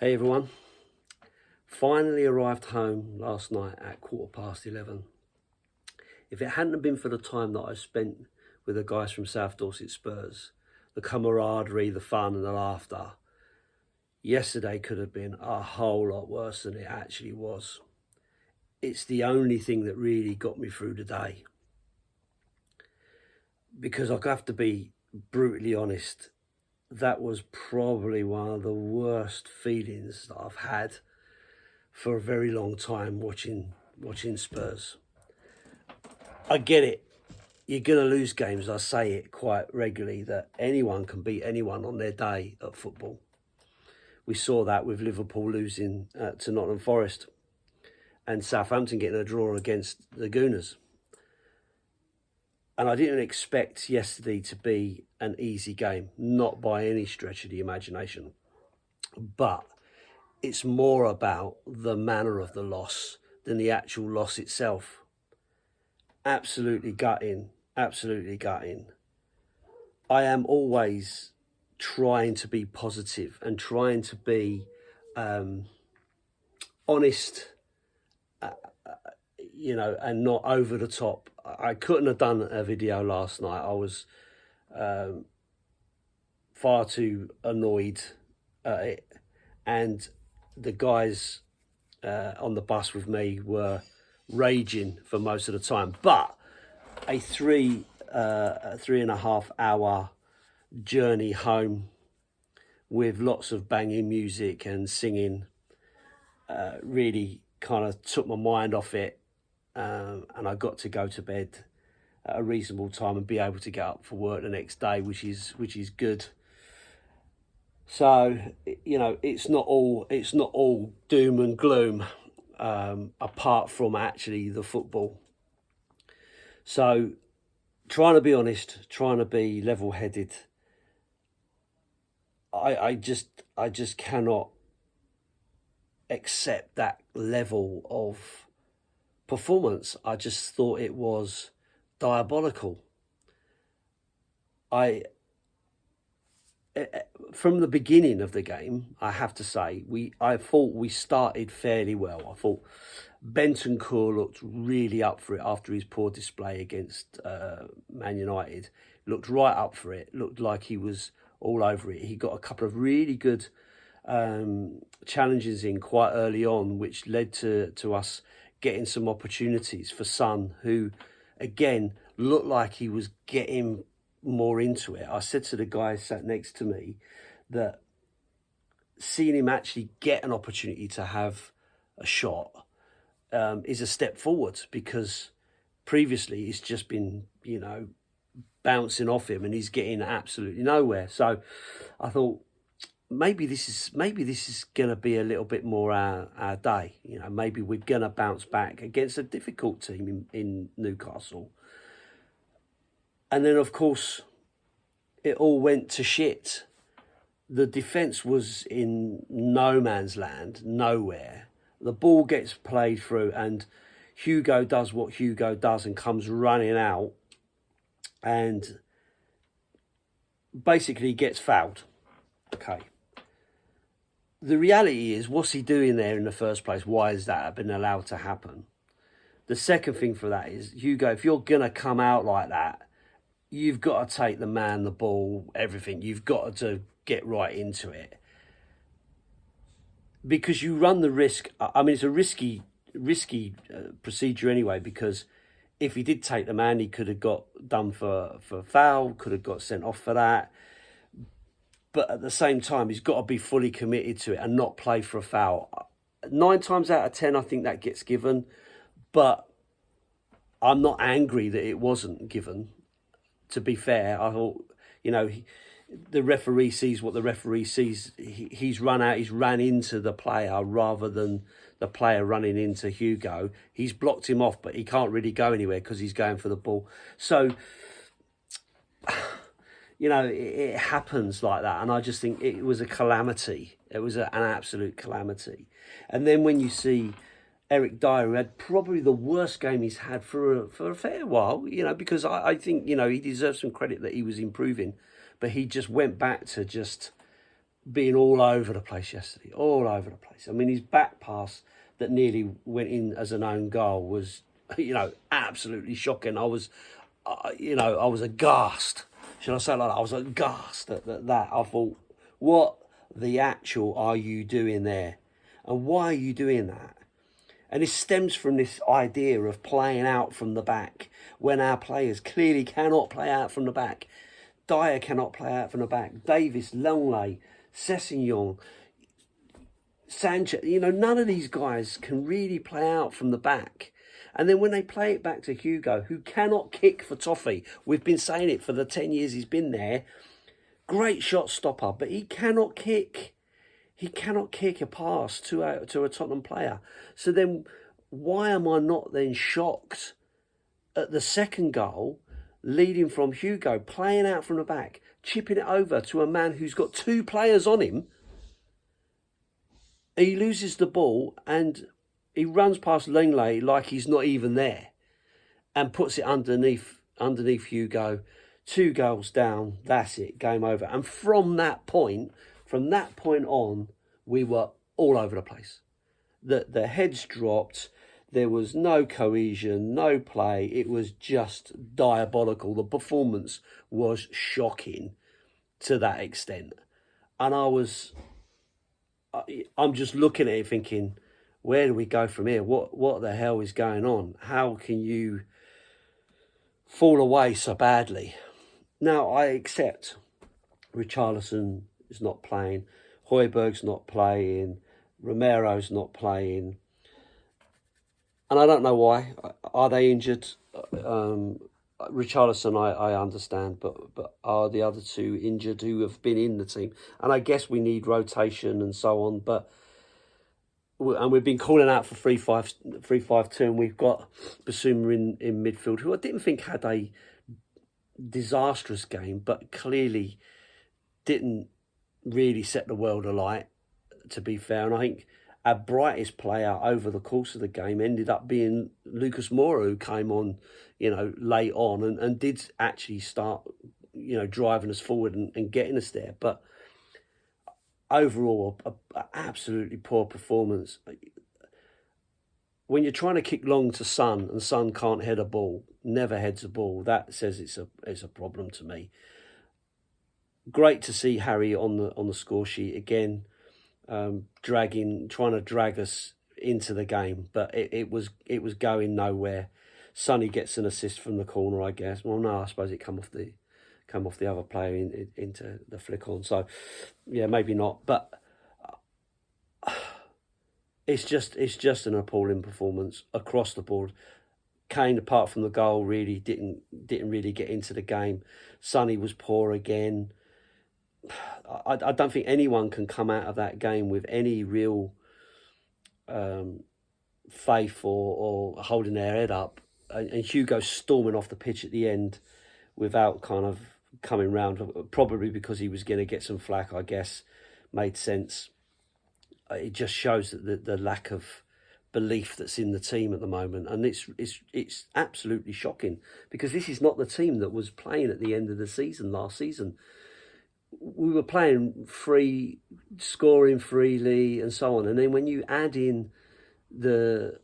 Hey everyone, finally arrived home last night at 11:15. If it hadn't have been for the time that I spent with the guys from South Dorset Spurs, the camaraderie, the fun and the laughter, yesterday could have been a whole lot worse than it actually was. It's the only thing that really got me through the day. Because I have to be brutally honest, that was probably one of the worst feelings that I've had for a very long time watching Spurs. I get it. You're going to lose games. I say it quite regularly that anyone can beat anyone on their day at football. We saw that with Liverpool losing to Nottingham Forest and Southampton getting a draw against the Gooners. And I didn't expect yesterday to be an easy game, not by any stretch of the imagination. But it's more about the manner of the loss than the actual loss itself. Absolutely gutting, absolutely gutting. I am always trying to be positive and trying to be honest, and not over the top. I couldn't have done a video last night. I was far too annoyed at it. And the guys on the bus with me were raging for most of the time. But a 3.5 hour journey home with lots of banging music and singing really kind of took my mind off it. And I got to go to bed at a reasonable time and be able to get up for work the next day, which is good. So, it's not all doom and gloom, apart from actually the football. So, trying to be honest, trying to be level-headed. I just cannot accept that level of performance. I just thought it was diabolical. From the beginning of the game, I have to say, I thought we started fairly well. I thought Bentancur looked really up for it after his poor display against Man United. Looked right up for it. Looked like he was all over it. He got a couple of really good challenges in quite early on, which led to us getting some opportunities for Son, who, again, looked like he was getting more into it. I said to the guy sat next to me that seeing him actually get an opportunity to have a shot is a step forward, because previously it's just been, bouncing off him and he's getting absolutely nowhere. So I thought maybe this is going to be a little bit more our day. Maybe we're going to bounce back against a difficult team in Newcastle. And then, of course, it all went to shit. The defence was in no man's land, nowhere. The ball gets played through and Hugo does what Hugo does and comes running out and basically gets fouled. Okay. The reality is, what's he doing there in the first place? Why has that been allowed to happen? The second thing for that is, Hugo, if you're going to come out like that, you've got to take the man, the ball, everything. You've got to get right into it. Because you run the risk. I mean, it's a risky procedure anyway, because if he did take the man, he could have got done for foul, could have got sent off for that. But at the same time, he's got to be fully committed to it and not play for a foul. 9 times out of 10, I think that gets given. But I'm not angry that it wasn't given. To be fair, I thought, the referee sees what the referee sees. He's run out, he's ran into the player rather than the player running into Hugo. He's blocked him off, but he can't really go anywhere because he's going for the ball. So, it happens like that. And I just think it was a calamity. It was an absolute calamity. And then when you see Eric Dyer, who had probably the worst game he's had for a fair while, because I think, he deserves some credit that he was improving, but he just went back to just being all over the place yesterday, all over the place. I mean, his back pass that nearly went in as an own goal was, absolutely shocking. I was aghast. Should I say like that? I was aghast at that. I thought, what the actual are you doing there? And why are you doing that? And it stems from this idea of playing out from the back when our players clearly cannot play out from the back. Dyer cannot play out from the back. Davis, Longley, Sessegnon, Sanchez, none of these guys can really play out from the back. And then when they play it back to Hugo, who cannot kick for toffee, we've been saying it for the 10 years he's been there, great shot stopper, but he cannot kick. He cannot kick a pass to a Tottenham player. So then why am I not then shocked at the second goal, leading from Hugo, playing out from the back, chipping it over to a man who's got two players on him? He loses the ball and he runs past Langley like he's not even there and puts it underneath Hugo. 2 goals down, that's it, game over. And from that point on, we were all over the place. The heads dropped. There was no cohesion, no play. It was just diabolical. The performance was shocking to that extent. And I'm just looking at it thinking, where do we go from here? What the hell is going on? How can you fall away so badly? Now, I accept Richarlison is not playing, Højbjerg's not playing, Romero's not playing, and I don't know why. Are they injured? Richarlison, I understand, but are the other two injured who have been in the team? And I guess we need rotation and so on, and we've been calling out for 3-5-2, and we've got Basuma in midfield, who I didn't think had a disastrous game, but clearly didn't really set the world alight, to be fair. And I think our brightest player over the course of the game ended up being Lucas Moura, who came on, late on and did actually start, driving us forward and getting us there. But overall, a absolutely poor performance. When you're trying to kick long to Son and Son can't head a ball, never heads a ball, that says it's a problem to me. Great to see Harry on the score sheet again, trying to drag us into the game, but it was going nowhere. Sonny gets an assist from the corner, I guess. Well, no, I suppose it come off the other player into the flick on. So, yeah, maybe not, but it's just an appalling performance across the board. Kane, apart from the goal, really didn't really get into the game. Sonny was poor again. I don't think anyone can come out of that game with any real faith or holding their head up. And Hugo storming off the pitch at the end without kind of coming round, probably because he was going to get some flack, I guess, made sense. It just shows that the lack of belief that's in the team at the moment, and it's absolutely shocking, because this is not the team that was playing at the end of the season last season. We were playing free, scoring freely, and so on. And then when you add in the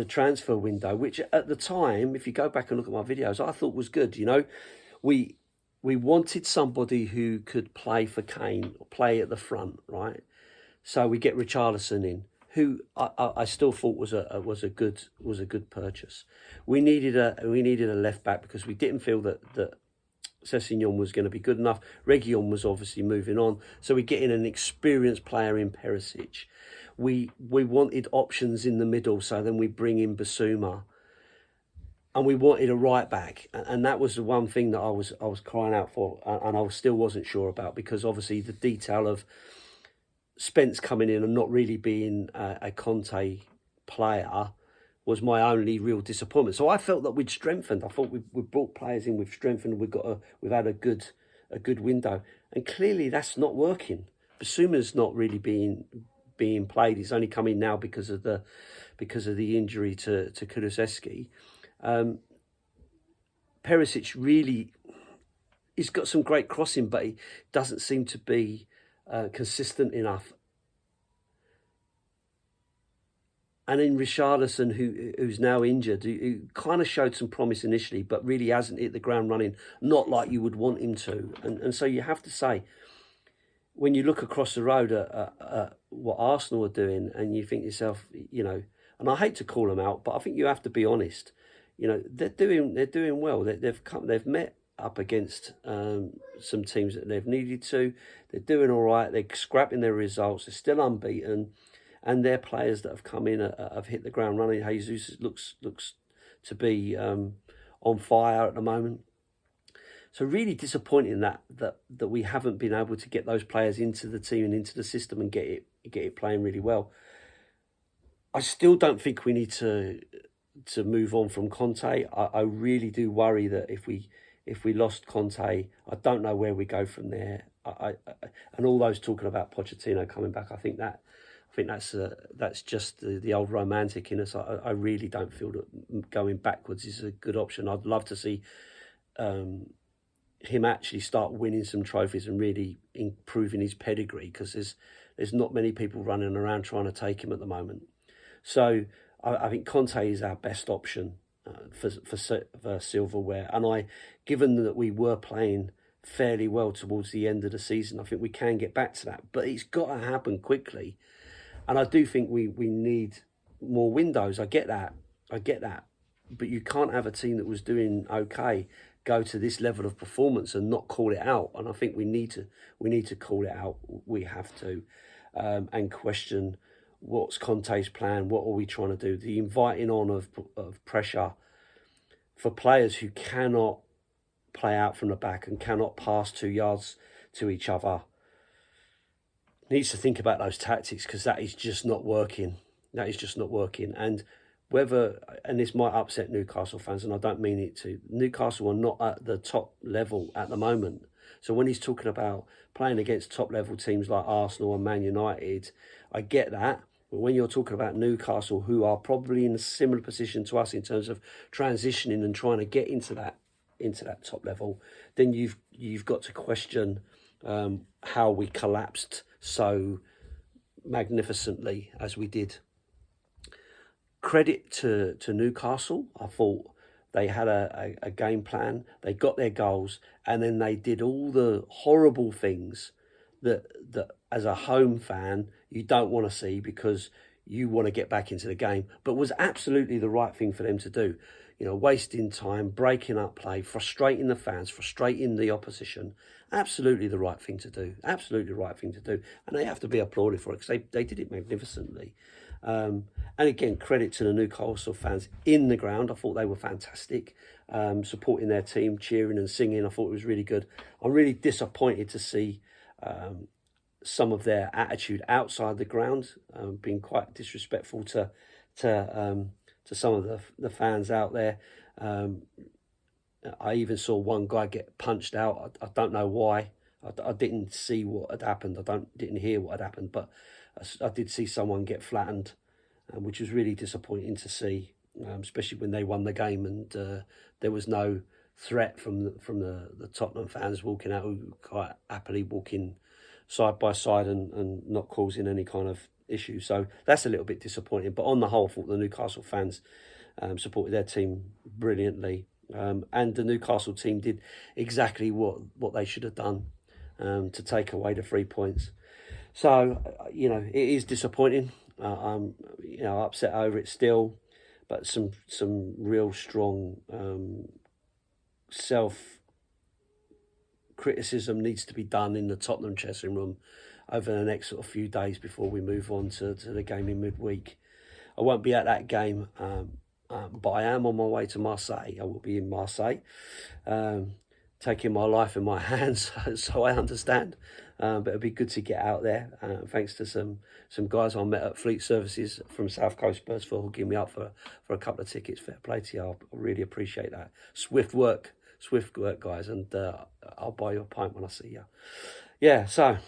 transfer window, which at the time, if you go back and look at my videos, I thought was good. We wanted somebody who could play for Kane, or play at the front, right? So we get Richarlison in, who I still thought was a good purchase. We needed a left back because we didn't feel that Sessegnon was going to be good enough. Reguilon was obviously moving on, so we get in an experienced player in Perisic. We wanted options in the middle, so then we bring in Basuma, and we wanted a right back, and that was the one thing that I was crying out for, and I still wasn't sure about, because obviously the detail of Spence coming in and not really being a Conte player was my only real disappointment. So I felt that we'd strengthened. I thought we brought players in, we've strengthened, we've had a good window, and clearly that's not working. Basuma's not really being played. He's only coming now because of the injury to Kulusevski. Perisic really he's got some great crossing, but he doesn't seem to be consistent enough. And in Richarlison, who's now injured, who kind of showed some promise initially, but really hasn't hit the ground running, not like you would want him to. And so you have to say, when you look across the road at what Arsenal are doing, and you think to yourself, and I hate to call them out, but I think you have to be honest. They're doing well. They've met up against some teams that they've needed to. They're doing all right. They're scrapping their results. They're still unbeaten. And their players that have come in have hit the ground running. Jesus looks to be on fire at the moment. So really disappointing that we haven't been able to get those players into the team and into the system and get it playing really well. I still don't think we need to move on from Conte. I really do worry that if we lost Conte, I don't know where we go from there. And all those talking about Pochettino coming back, I think that's just the old romantic in us. I really don't feel that going backwards is a good option. I'd love to see him actually start winning some trophies and really improving his pedigree, because there's not many people running around trying to take him at the moment. So I think Conte is our best option for silverware. And given that we were playing fairly well towards the end of the season, I think we can get back to that. But it's got to happen quickly. And I do think we need more windows. I get that. But you can't have a team that was doing okay go to this level of performance and not call it out. And I think we need to call it out. We have to, and question what's Conte's plan. What are we trying to do? The inviting on of pressure for players who cannot play out from the back and cannot pass 2 yards to each other. Needs to think about those tactics, because that is just not working. And this might upset Newcastle fans, and I don't mean it to. Newcastle are not at the top level at the moment. So when he's talking about playing against top level teams like Arsenal and Man United, I get that. But when you're talking about Newcastle, who are probably in a similar position to us in terms of transitioning and trying to get into that top level, then you've got to question how we collapsed so magnificently as we did. Credit to Newcastle. I thought they had a game plan. They got their goals, and then they did all the horrible things that as a home fan you don't want to see, because you want to get back into the game, but was absolutely the right thing for them to do. Wasting time, breaking up play, frustrating the fans, frustrating the opposition. Absolutely the right thing to do. And they have to be applauded for it, because they did it magnificently. And again, credit to the Newcastle fans in the ground. I thought they were fantastic, supporting their team, cheering and singing. I thought it was really good. I'm really disappointed to see some of their attitude outside the ground, being quite disrespectful to some of the fans out there. I even saw one guy get punched out. I don't know why. I didn't see what had happened. Didn't hear what had happened, but I did see someone get flattened, which was really disappointing to see, especially when they won the game and there was no threat from the Tottenham fans walking out, who quite happily walking side by side and not causing any kind of issue. So that's a little bit disappointing. But on the whole, I thought the Newcastle fans supported their team brilliantly. And the Newcastle team did exactly what they should have done to take away the 3 points. So, it is disappointing. I'm upset over it still, but some real strong self-criticism needs to be done in the Tottenham dressing room over the next sort of few days before we move on to the game in midweek. I won't be at that game, but I am on my way to Marseille. I will be in Marseille, taking my life in my hands, so I understand. But it'd be good to get out there. Thanks to some guys I met at Fleet Services from South Coast Spurs for hooking me up for a couple of tickets. Fair play to you. I really appreciate that. Swift work, guys, and I'll buy you a pint when I see you. Yeah, so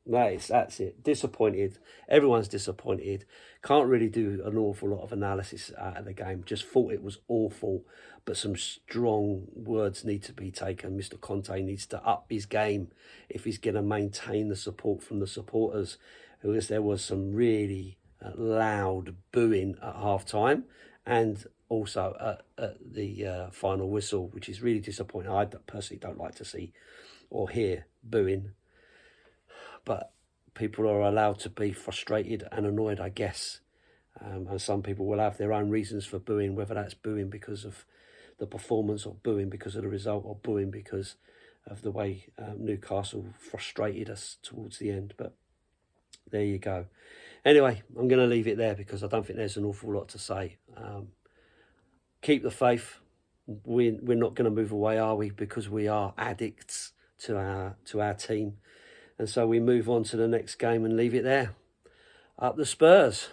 That's it. Disappointed. Everyone's disappointed. Can't really do an awful lot of analysis out of the game. Just thought it was awful, but some strong words need to be taken. Mr. Conte needs to up his game if he's going to maintain the support from the supporters. Because there was some really loud booing at half-time and also at the final whistle, which is really disappointing. I personally don't like to see or hear booing. But people are allowed to be frustrated and annoyed, I guess. And some people will have their own reasons for booing, whether that's booing because of the performance or booing because of the result or booing because of the way Newcastle frustrated us towards the end. But there you go. Anyway, I'm going to leave it there because I don't think there's an awful lot to say. Keep the faith. We're not going to move away, are we? Because we are addicts to our team. And so we move on to the next game and leave it there. Up the Spurs.